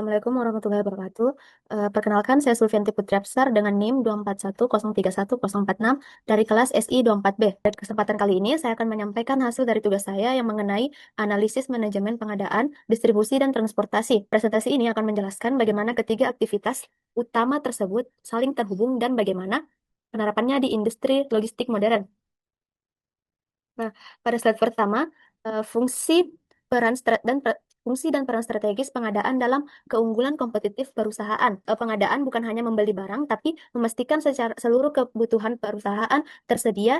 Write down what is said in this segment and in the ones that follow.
Assalamualaikum warahmatullahi wabarakatuh. Perkenalkan, saya Sulfianti Putriapsar dengan NIM 241031046 dari kelas SI 24B. Pada kesempatan kali ini, saya akan menyampaikan hasil dari tugas saya yang mengenai analisis manajemen pengadaan, distribusi, dan transportasi. Presentasi ini akan menjelaskan bagaimana ketiga aktivitas utama tersebut saling terhubung dan bagaimana penerapannya di industri logistik modern. Nah, pada slide pertama, fungsi dan peran strategis pengadaan dalam keunggulan kompetitif perusahaan. Pengadaan bukan hanya membeli barang, tapi memastikan secara seluruh kebutuhan perusahaan tersedia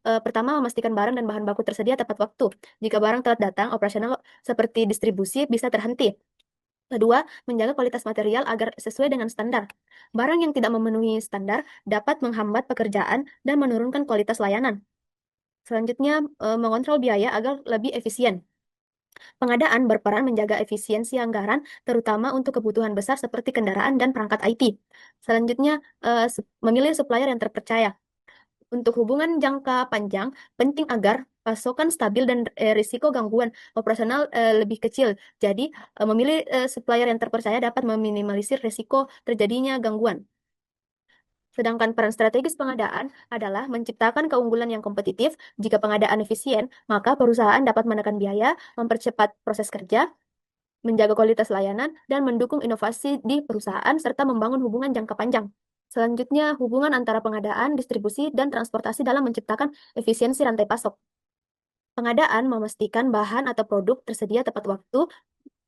pertama memastikan barang dan bahan baku tersedia tepat waktu. Jika barang telat datang, operasional seperti distribusi bisa terhenti. Kedua, menjaga kualitas material agar sesuai dengan standar. Barang yang tidak memenuhi standar dapat menghambat pekerjaan dan menurunkan kualitas layanan. Selanjutnya, mengontrol biaya agar lebih efisien. Pengadaan berperan menjaga efisiensi anggaran, terutama untuk kebutuhan besar seperti kendaraan dan perangkat IT. Selanjutnya, memilih supplier yang terpercaya. Untuk hubungan jangka panjang, penting agar pasokan stabil dan risiko gangguan operasional lebih kecil. Jadi, memilih supplier yang terpercaya dapat meminimalisir risiko terjadinya gangguan. Sedangkan peran strategis pengadaan adalah menciptakan keunggulan yang kompetitif. Jika pengadaan efisien, maka perusahaan dapat menekan biaya, mempercepat proses kerja, menjaga kualitas layanan, dan mendukung inovasi di perusahaan, serta membangun hubungan jangka panjang. Selanjutnya, hubungan antara pengadaan, distribusi, dan transportasi dalam menciptakan efisiensi rantai pasok. Pengadaan memastikan bahan atau produk tersedia tepat waktu,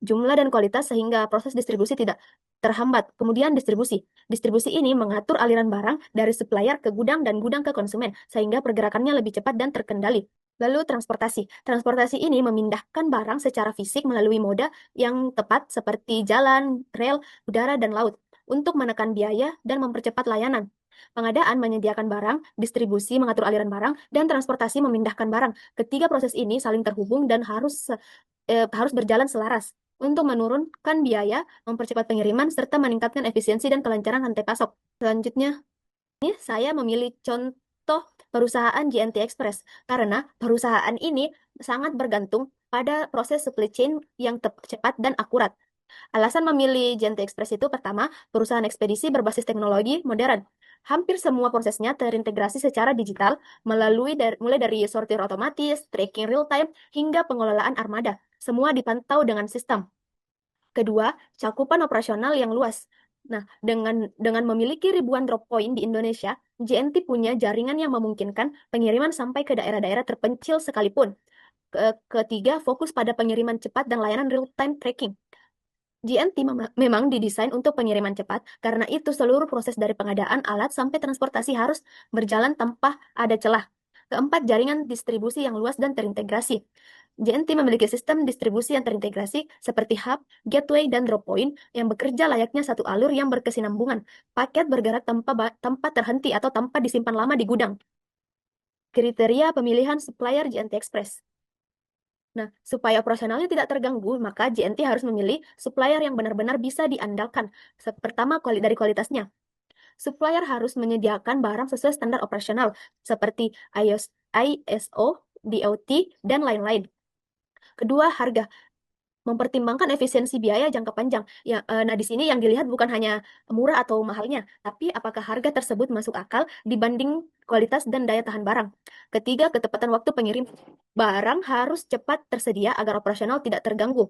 jumlah dan kualitas sehingga proses distribusi tidak terhambat. Kemudian distribusi. Distribusi ini mengatur aliran barang dari supplier ke gudang dan gudang ke konsumen sehingga pergerakannya lebih cepat dan terkendali. Lalu transportasi. Transportasi ini memindahkan barang secara fisik melalui moda yang tepat seperti jalan, rel, udara, dan laut untuk menekan biaya dan mempercepat layanan. Pengadaan menyediakan barang, distribusi mengatur aliran barang, dan transportasi memindahkan barang. Ketiga proses ini saling terhubung dan harus berjalan selaras untuk menurunkan biaya, mempercepat pengiriman, serta meningkatkan efisiensi dan kelancaran rantai pasok. Selanjutnya, ini saya memilih contoh perusahaan JNT Express karena perusahaan ini sangat bergantung pada proses supply chain yang cepat dan akurat. Alasan memilih JNT Express itu pertama, perusahaan ekspedisi berbasis teknologi modern. Hampir semua prosesnya terintegrasi secara digital mulai dari sortir otomatis, tracking real time, hingga pengelolaan armada. Semua dipantau dengan sistem. Kedua, cakupan operasional yang luas. Nah, dengan memiliki ribuan drop point di Indonesia, JNT punya jaringan yang memungkinkan pengiriman sampai ke daerah-daerah terpencil sekalipun. Ketiga, fokus pada pengiriman cepat dan layanan real-time tracking. GNT memang didesain untuk pengiriman cepat, karena itu seluruh proses dari pengadaan alat sampai transportasi harus berjalan tanpa ada celah. Keempat, jaringan distribusi yang luas dan terintegrasi. JNT memiliki sistem distribusi yang terintegrasi seperti hub, gateway, dan drop point yang bekerja layaknya satu alur yang berkesinambungan. Paket bergerak tanpa terhenti atau tanpa disimpan lama di gudang. Kriteria pemilihan supplier JNT Express. Nah, supaya operasionalnya tidak terganggu, maka JNT harus memilih supplier yang benar-benar bisa diandalkan. Pertama, dari kualitasnya. Supplier harus menyediakan barang sesuai standar operasional, seperti ISO, DOT, dan lain-lain. Kedua, harga. Mempertimbangkan efisiensi biaya jangka panjang. Nah, di sini yang dilihat bukan hanya murah atau mahalnya, tapi apakah harga tersebut masuk akal dibanding kualitas dan daya tahan barang. Ketiga, ketepatan waktu pengirim. Barang harus cepat tersedia agar operasional tidak terganggu.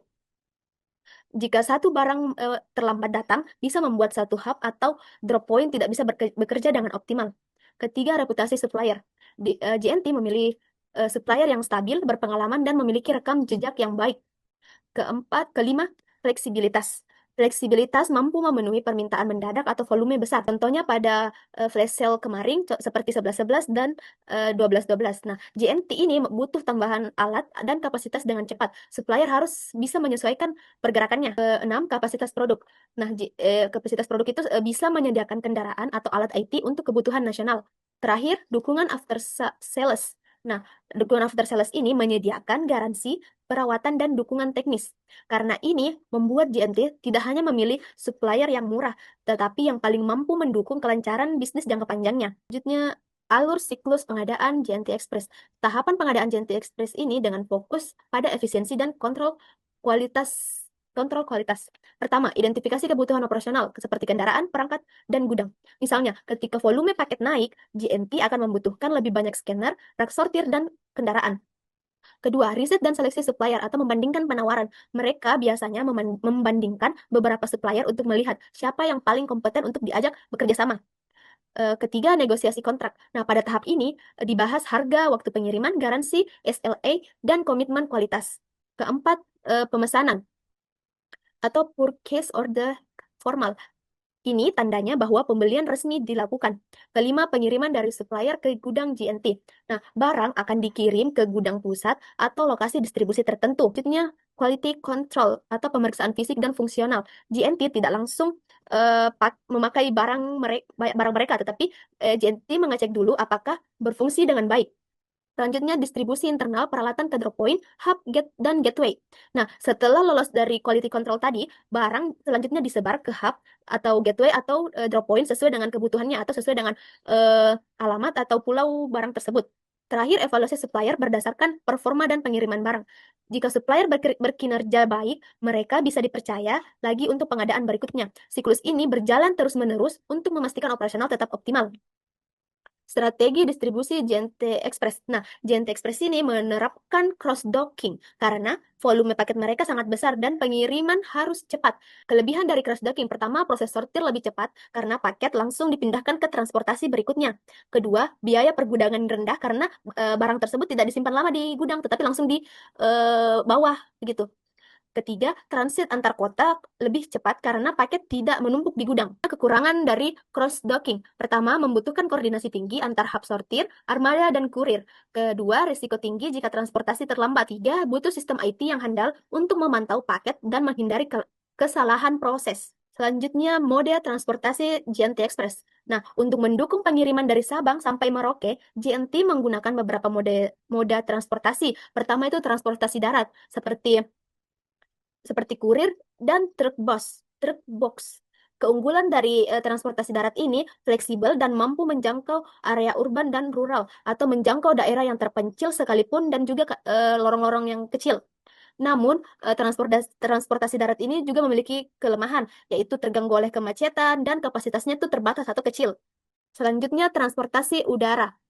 Jika satu barang terlambat datang, bisa membuat satu hub atau drop point tidak bisa bekerja dengan optimal. Ketiga, reputasi supplier. JNT memilih supplier yang stabil, berpengalaman, dan memiliki rekam jejak yang baik. Kelima, fleksibilitas. Fleksibilitas mampu memenuhi permintaan mendadak atau volume besar. Contohnya pada flash sale kemarin seperti 11.11 dan 12.12. Nah, JNT ini butuh tambahan alat dan kapasitas dengan cepat. Supplier harus bisa menyesuaikan pergerakannya. Enam, kapasitas produk. Nah, kapasitas produk itu bisa menyediakan kendaraan atau alat IT untuk kebutuhan nasional. Terakhir, dukungan after sales. Nah, dukungan after sales ini menyediakan garansi, perawatan, dan dukungan teknis. Karena ini membuat JNT tidak hanya memilih supplier yang murah, tetapi yang paling mampu mendukung kelancaran bisnis jangka panjangnya. Selanjutnya, alur siklus pengadaan JNT Express. Tahapan pengadaan JNT Express ini dengan fokus pada efisiensi dan kontrol kualitas kontrol kualitas. Pertama, identifikasi kebutuhan operasional seperti kendaraan, perangkat, dan gudang. Misalnya, ketika volume paket naik, JNT akan membutuhkan lebih banyak scanner, rak sortir, dan kendaraan. Kedua, riset dan seleksi supplier atau membandingkan penawaran. Mereka biasanya membandingkan beberapa supplier untuk melihat siapa yang paling kompeten untuk diajak bekerja sama. Ketiga, negosiasi kontrak. Nah, pada tahap ini dibahas harga, waktu pengiriman, garansi, SLA, dan komitmen kualitas. Keempat, pemesanan atau purchase order formal. Ini tandanya bahwa pembelian resmi dilakukan. Kelima, pengiriman dari supplier ke gudang GNT. Nah, barang akan dikirim ke gudang pusat atau lokasi distribusi tertentu. Selanjutnya, quality control atau pemeriksaan fisik dan fungsional. GNT tidak langsung memakai barang mereka, tetapi GNT mengecek dulu apakah berfungsi dengan baik. Selanjutnya, distribusi internal peralatan ke drop point, hub, dan gateway. Nah, setelah lolos dari quality control tadi, barang selanjutnya disebar ke hub atau gateway atau drop point sesuai dengan kebutuhannya atau sesuai dengan alamat atau pulau barang tersebut. Terakhir, evaluasi supplier berdasarkan performa dan pengiriman barang. Jika supplier berkinerja baik, mereka bisa dipercaya lagi untuk pengadaan berikutnya. Siklus ini berjalan terus-menerus untuk memastikan operasional tetap optimal. Strategi distribusi JNT Express. Nah, JNT Express ini menerapkan cross-docking karena volume paket mereka sangat besar dan pengiriman harus cepat. Kelebihan dari cross-docking, pertama, proses sortir lebih cepat karena paket langsung dipindahkan ke transportasi berikutnya. Kedua, biaya pergudangan rendah karena barang tersebut tidak disimpan lama di gudang, tetapi langsung di bawah, begitu. Ketiga, transit antar kota lebih cepat karena paket tidak menumpuk di gudang. Kekurangan dari cross-docking. Pertama, membutuhkan koordinasi tinggi antar hub sortir, armada, dan kurir. Kedua, risiko tinggi jika transportasi terlambat. Tiga, butuh sistem IT yang handal untuk memantau paket dan menghindari kesalahan proses. Selanjutnya, mode transportasi JNT Express. Nah, untuk mendukung pengiriman dari Sabang sampai Merauke, JNT menggunakan beberapa moda transportasi. Pertama itu transportasi darat, seperti kurir dan truk box. Keunggulan dari transportasi darat ini fleksibel dan mampu menjangkau area urban dan rural atau menjangkau daerah yang terpencil sekalipun dan juga lorong-lorong yang kecil. Namun, transportasi darat ini juga memiliki kelemahan, yaitu terganggu oleh kemacetan dan kapasitasnya itu terbatas atau kecil. Selanjutnya, transportasi udara.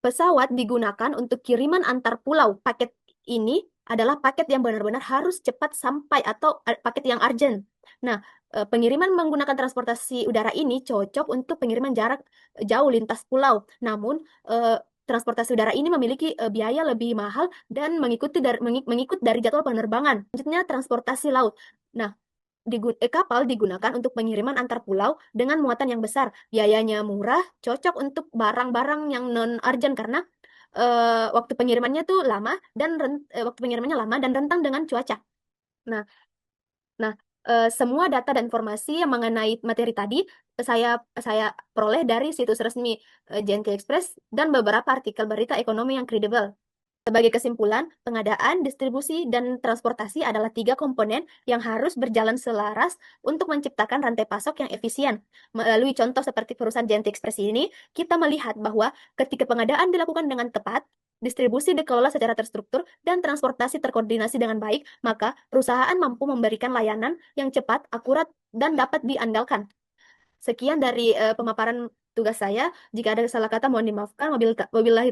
Pesawat digunakan untuk kiriman antar pulau. Paket ini adalah paket yang benar-benar harus cepat sampai atau paket yang urgent. Nah, pengiriman menggunakan transportasi udara ini cocok untuk pengiriman jarak jauh lintas pulau. Namun, transportasi udara ini memiliki biaya lebih mahal dan mengikut dari jadwal penerbangan. Selanjutnya, transportasi laut. Nah, kapal digunakan untuk pengiriman antar pulau dengan muatan yang besar. Biayanya murah, cocok untuk barang-barang yang non-urgent karena waktu pengirimannya lama dan rentang dengan cuaca. Nah, nah semua data dan informasi yang mengenai materi tadi saya peroleh dari situs resmi JNT Express dan beberapa artikel berita ekonomi yang kredibel. Sebagai kesimpulan, pengadaan, distribusi, dan transportasi adalah 3 komponen yang harus berjalan selaras untuk menciptakan rantai pasok yang efisien. Melalui contoh seperti perusahaan JNT Express ini, kita melihat bahwa ketika pengadaan dilakukan dengan tepat, distribusi dikelola secara terstruktur, dan transportasi terkoordinasi dengan baik, maka perusahaan mampu memberikan layanan yang cepat, akurat, dan dapat diandalkan. Sekian dari pemaparan tugas saya. Jika ada salah kata, mohon dimaafkan. Wabillahi